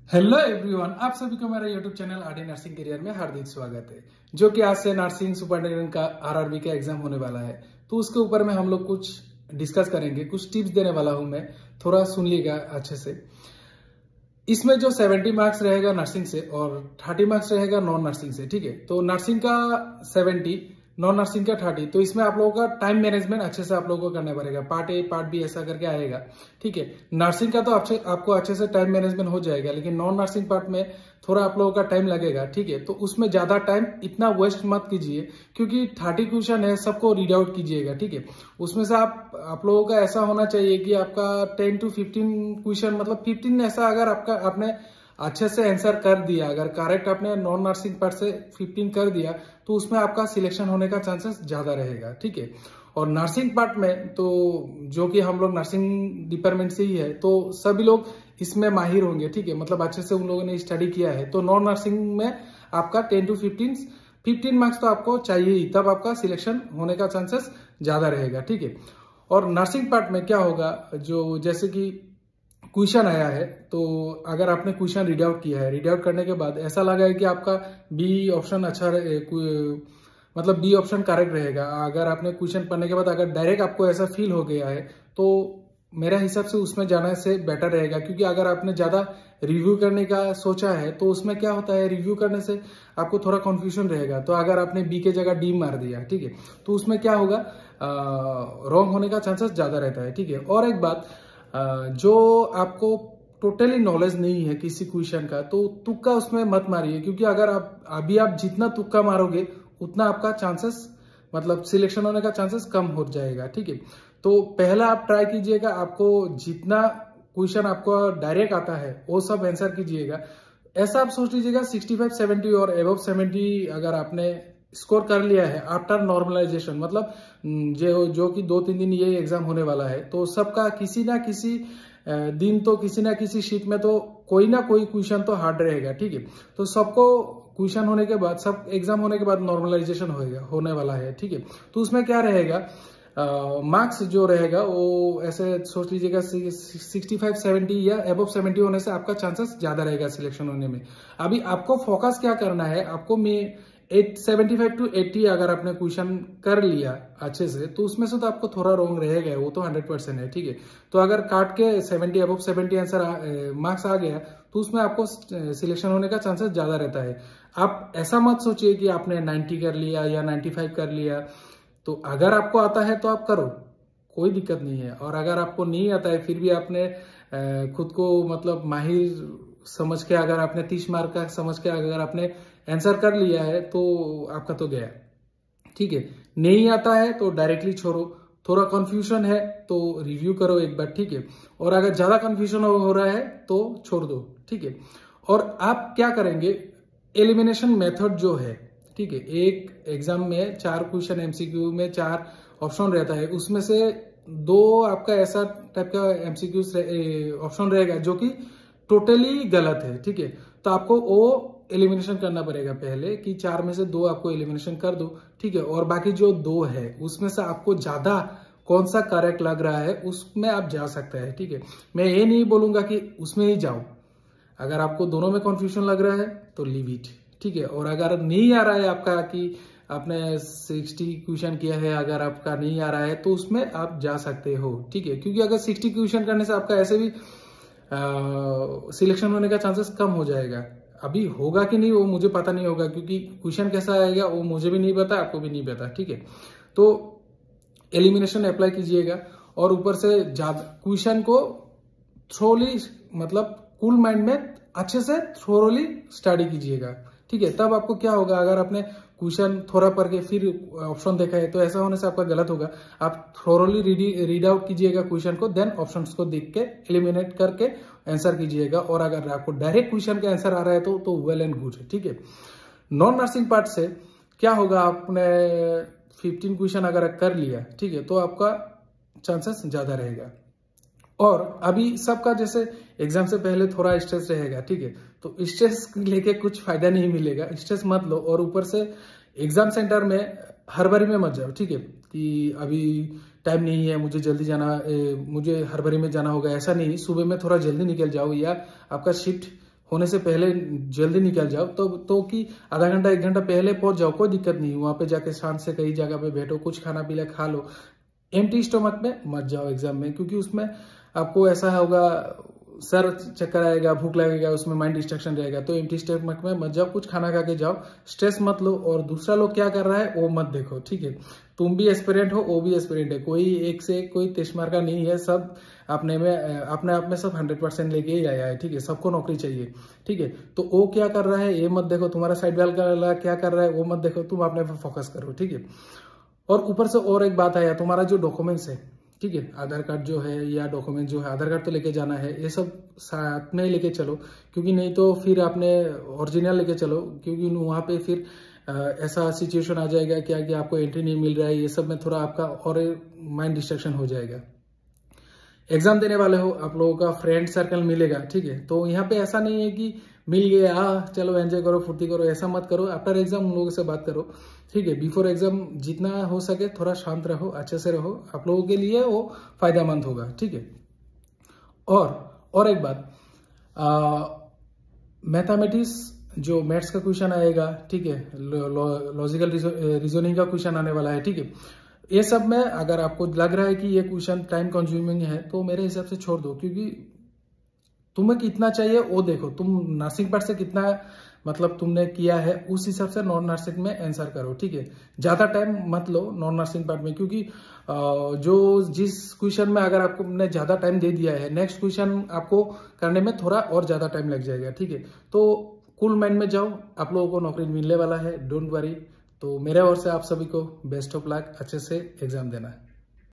Hello everyone, आप सभी को मेरा YouTube channel RD nursing career में हार्दिक स्वागत है। जो कि आज से नर्सिंग सुपरिटेंडेंट का आरआरबी का एग्जाम होने वाला है, तो उसके ऊपर में हम लोग कुछ डिस्कस करेंगे, कुछ टिप्स देने वाला हूं मैं। थोड़ा सुन लीजिएगा अच्छे से। इसमें जो 70 मार्क्स रहेगा नर्सिंग से और 30 मार्क्स रहेगा नॉन नर्सिंग से। ठीक है, तो नर्सिंग का 70, नॉन नर्सिंग का 30। तो इसमें आप लोगों का टाइम मैनेजमेंट अच्छे से आप लोगों को करना पड़ेगा। पार्ट ए पार्ट बी ऐसा करके आएगा। ठीक है, नर्सिंग का तो आपको अच्छे से टाइम मैनेजमेंट हो जाएगा, लेकिन नॉन नर्सिंग पार्ट में थोड़ा आप लोगों का टाइम लगेगा। ठीक है, तो उसमें ज्यादा टाइम इतना वेस्ट मत कीजिए, क्योंकि 30 क्वेश्चन है, सबको रीड आउट कीजिएगा। ठीक है, उसमें से आप लोगों का ऐसा होना चाहिए कि आपका 10 to 15 क्वेश्चन, मतलब 15 ऐसा अगर आपने अच्छे से आंसर कर दिया, अगर करेक्ट आपने नॉन नर्सिंग पार्ट से 15 कर दिया, तो उसमें आपका सिलेक्शन होने का चांसेस ज्यादा रहेगा। ठीक है, और नर्सिंग पार्ट में तो जो कि हम लोग नर्सिंग डिपार्टमेंट से ही है, तो सभी लोग इसमें माहिर होंगे। ठीक है, मतलब अच्छे से उन लोगों ने स्टडी किया है। तो नॉन नर्सिंग में आपका 10 to 15 मार्क्स तो आपको चाहिए ही, तब आपका सिलेक्शन होने का चांसेस ज्यादा रहेगा। ठीक है, और नर्सिंग पार्ट में क्या होगा, जो जैसे कि क्वेश्चन आया है, तो अगर आपने क्वेश्चन रीड आउट किया है, रीड आउट करने के बाद ऐसा लगा है कि आपका बी ऑप्शन अच्छा मतलब बी ऑप्शन करेक्ट रहेगा। अगर आपने क्वेश्चन पढ़ने के बाद अगर डायरेक्ट आपको ऐसा फील हो गया है, तो मेरा हिसाब से उसमें जाने से बेटर रहेगा। क्योंकि अगर आपने ज्यादा रिव्यू करने का सोचा है, तो उसमें क्या होता है, रिव्यू करने से आपको थोड़ा कंफ्यूजन रहेगा। तो अगर आपने बी के जगह डी मार दिया, ठीक है, तो उसमें क्या होगा, रॉन्ग होने का चांसेस ज्यादा रहता है। ठीक है, और एक बात, जो आपको टोटली नॉलेज नहीं है किसी क्वेश्चन का, तो तुक्का उसमें मत मारिए। क्योंकि अगर आप जितना तुक्का मारोगे, उतना आपका चांसेस, मतलब सिलेक्शन होने का चांसेस कम हो जाएगा। ठीक है, तो पहला आप ट्राई कीजिएगा, आपको जितना क्वेश्चन आपको डायरेक्ट आता है वो सब आंसर कीजिएगा। ऐसा आप सोच लीजिएगा 65, 70 और एबव 70 अगर आपने स्कोर कर लिया है आफ्टर नॉर्मलाइजेशन, मतलब जो कि 2-3 दिन ये एग्जाम होने वाला है, तो सबका किसी ना किसी दिन, तो किसी ना किसी शीट में तो कोई ना कोई क्वेश्चन तो हार्ड रहेगा। ठीक है, तो सबको क्वेश्चन होने के बाद, सब एग्जाम होने के बाद नॉर्मलाइजेशन होने वाला है। ठीक है, तो उसमें क्या रहेगा, मार्क्स जो रहेगा वो ऐसे सोच लीजिएगा 65, 70 या अबव 70 होने से आपका चांसेस ज्यादा रहेगा सिलेक्शन होने में। अभी आपको फोकस क्या करना है, आपको 75 to 80 अगर आपने क्वेश्चन कर लिया अच्छे से, तो उसमें से तो आपको थोड़ा रॉन्ग रहेगा, वो तो 100% है। ठीक है, तो अगर काट के 70 अबव 70 आंसर मार्क्स आ गया, तो उसमें आपको सिलेक्शन होने का चांसेस ज्यादा रहता है। आप ऐसा मत सोचिए कि आपने 90 कर लिया या 95 कर लिया। तो अगर आपको आता है तो आप करो, कोई दिक्कत नहीं है। और अगर आपको नहीं आता है, फिर भी आपने खुद को मतलब माहिर समझ के, अगर आपने 30 मार्क का समझ के अगर आपने आंसर कर लिया है, तो आपका तो गया। ठीक है, नहीं आता है तो डायरेक्टली छोड़ो। थोड़ा कंफ्यूजन है तो रिव्यू करो एक बार। ठीक है, और अगर ज्यादा कंफ्यूजन हो रहा है तो छोड़ दो। ठीक है, और आप क्या करेंगे, एलिमिनेशन मेथड जो है, ठीक है, एक एग्जाम में 4 क्वेश्चन एमसीक्यू में 4 ऑप्शन रहता है, उसमें से 2 आपका ऐसा टाइप का एमसीक्यू ऑप्शन रहेगा जो कि टोटली गलत है। ठीक है, तो आपको वो एलिमिनेशन करना पड़ेगा पहले, कि 4 में से 2 आपको एलिमिनेशन कर दो। ठीक है, और बाकी जो 2 है उसमें से आपको ज्यादा कौन सा करेक्ट लग रहा है उसमें आप जा सकते हैं। ठीक है, मैं ये नहीं बोलूंगा कि उसमें ही जाओ। अगर आपको दोनों में कंफ्यूजन लग रहा है तो लीव इट। ठीक है, और अगर नहीं आ रहा है आपका, कि आपने 60 क्वेश्चन किया है, अगर आपका नहीं आ रहा है, तो उसमें आप जा सकते हो। ठीक है, क्योंकि अगर 60 क्वेश्चन करने से आपका ऐसे भी सिलेक्शन होने का चांसेस कम हो जाएगा। अभी होगा कि नहीं वो मुझे पता नहीं होगा, क्योंकि क्वेश्चन कैसा आएगा वो मुझे भी नहीं पता, आपको भी नहीं पता। ठीक है, तो एलिमिनेशन अप्लाई कीजिएगा, और ऊपर से ज्यादा क्वेश्चन को थ्रोली, मतलब कूल माइंड में अच्छे से थ्रोली स्टडी कीजिएगा। ठीक है, तब आपको क्या होगा, अगर आपने क्वेश्चन थोड़ा पढ़ के फिर ऑप्शन देखा है, तो ऐसा होने से आपका गलत होगा। आप थोरोली रीड आउट कीजिएगा क्वेश्चन को, देन ऑप्शंस को देख के एलिमिनेट करके आंसर कीजिएगा। और अगर आपको डायरेक्ट क्वेश्चन का आंसर आ रहा है तो वेल एंड गुड है। ठीक है, नॉन नर्सिंग पार्ट से क्या होगा, आपने 15 क्वेश्चन अगर कर लिया, ठीक है, तो आपका चांसेस ज्यादा रहेगा। और अभी सबका जैसे एग्जाम से पहले थोड़ा स्ट्रेस रहेगा। ठीक है, तो स्ट्रेस लेके कुछ फायदा नहीं मिलेगा, स्ट्रेस मत लो। और ऊपर से एग्जाम सेंटर में हड़बड़ी में मत जाओ। ठीक है, कि अभी टाइम नहीं है, मुझे जल्दी जाना, मुझे हड़बड़ी में जाना होगा, ऐसा नहीं। सुबह में थोड़ा जल्दी निकल जाओ, या आपका शिफ्ट होने से पहले जल्दी निकल जाओ, तो कि आधा घंटा 1 घंटा पहले पहुंच जाओ, कोई दिक्कत नहीं। वहां पे जाके शांत से कहीं जगह पे बैठो, कुछ खाना पीना खा लो। एम्प्टी स्टमक में मत जाओ एग्जाम में, क्योंकि उसमें आपको ऐसा होगा, सर चक्कर आएगा, भूख लगेगा, उसमें माइंड डिस्ट्रैक्शन रहेगा। तो एम्प्टी स्टमक में मत जाओ, कुछ खाना खा के जाओ, स्ट्रेस मत लो, और दूसरा लोग क्या कर रहा है वो मत देखो, ठीक है। तुम भी एस्पिरेंट हो, वो भी एस्पिरेंट है, कोई एक से एक कोई तेजमार का नहीं है, सब अपने आप में सब 100% लेके ही आया है, ठीक है। सबको नौकरी चाहिए, ठीक है। तो वो क्या कर रहा है ये मत देखो, तुम्हारा साइड वाला क्या कर रहा है वो मत देखो, तुम अपने पर फोकस करो, ठीक है। और ऊपर से और एक बात आया, तुम्हारा जो डॉक्यूमेंट्स है, ठीक है, आधार कार्ड जो है या डॉक्यूमेंट जो है, आधार कार्ड तो लेके जाना है, ये सब साथ में लेके चलो, क्योंकि नहीं तो फिर आपने ओरिजिनल लेके चलो, क्योंकि वहां पे फिर ऐसा सिचुएशन आ जाएगा क्या कि आपको एंट्री नहीं मिल रहा है, ये सब में थोड़ा आपका और माइंड डिस्ट्रैक्शन हो जाएगा। एग्जाम देने वाले हो, आप लोगों का फ्रेंड सर्कल मिलेगा, ठीक है। तो यहाँ पे ऐसा नहीं है कि मिल गया चलो एंजॉय करो, फुर्ती करो, ऐसा मत करो। आफ्टर एग्जाम उन लोगों से बात करो, ठीक है। बिफोर एग्जाम जितना हो सके थोड़ा शांत रहो, अच्छे से रहो, आप लोगों के लिए वो फायदेमंद होगा, ठीक है। और एक बात, मैथमेटिक्स जो मैथ्स का क्वेश्चन आएगा, ठीक है, लॉजिकल रीजनिंग का क्वेश्चन आने वाला है, ठीक है। ये सब में अगर आपको लग रहा है कि ये क्वेश्चन टाइम कंज्यूमिंग है, तो मेरे हिसाब से छोड़ दो, क्योंकि तुम्हें कितना चाहिए वो देखो, तुम नर्सिंग पार्ट से कितना मतलब तुमने किया है, उस हिसाब से नॉन नर्सिंग में आंसर करो, ठीक है। ज्यादा टाइम मत लो नॉन नर्सिंग पार्ट में, क्योंकि जो जिस क्वेश्चन में अगर आपको ने ज्यादा टाइम दे दिया है, नेक्स्ट क्वेश्चन आपको करने में थोड़ा और ज्यादा टाइम लग जाएगा, ठीक है। तो कूल माइंड में जाओ, आप लोगों को नौकरी मिलने वाला है, डोंट वरी। तो मेरे ओर से आप सभी को बेस्ट ऑफ लक, अच्छे से एग्जाम देना है।